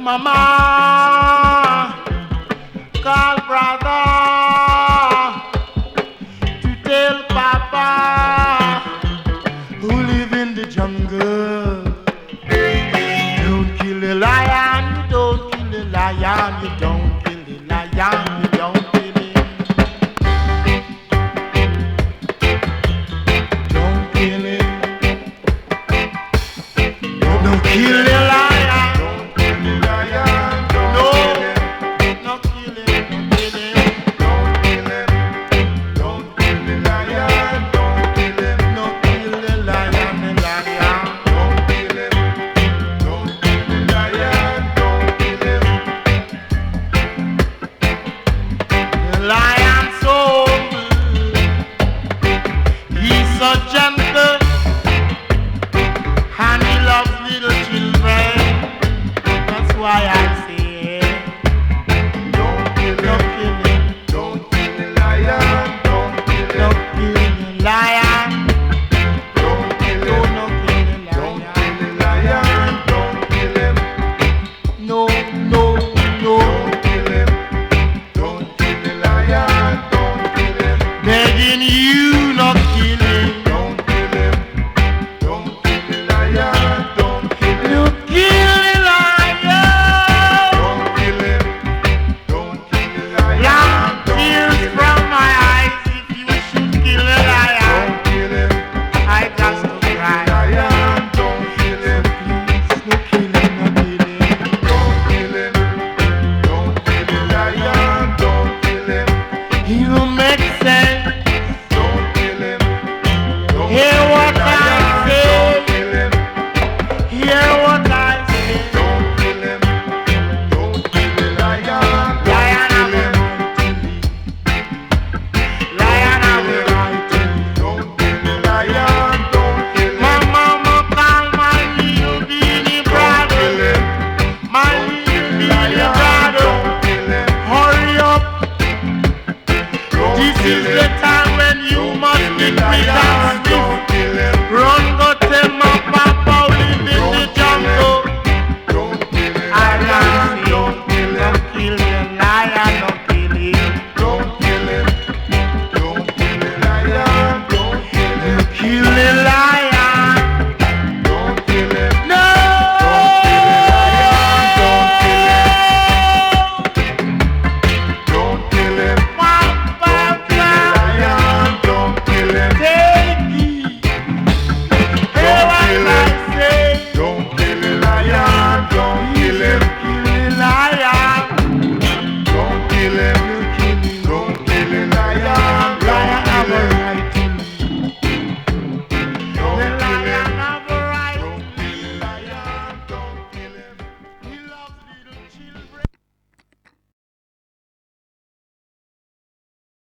Mama call brother to tell Papa who live in the jungle. Don't kill the lion, you don't kill the lion, you don't kill the lion, you don't kill him. Don't kill him. Don't kill the lion. Why I say don't kill him, don't kill the lion, don't kill the lion, don't kill him, don't kill the lion, don't kill him, no, no, no, don't kill him, don't kill the lion, don't kill him, begging you not kill him, don't kill him, don't kill the lion, don't kill him, don't kill the lion. Hear what I say. Hear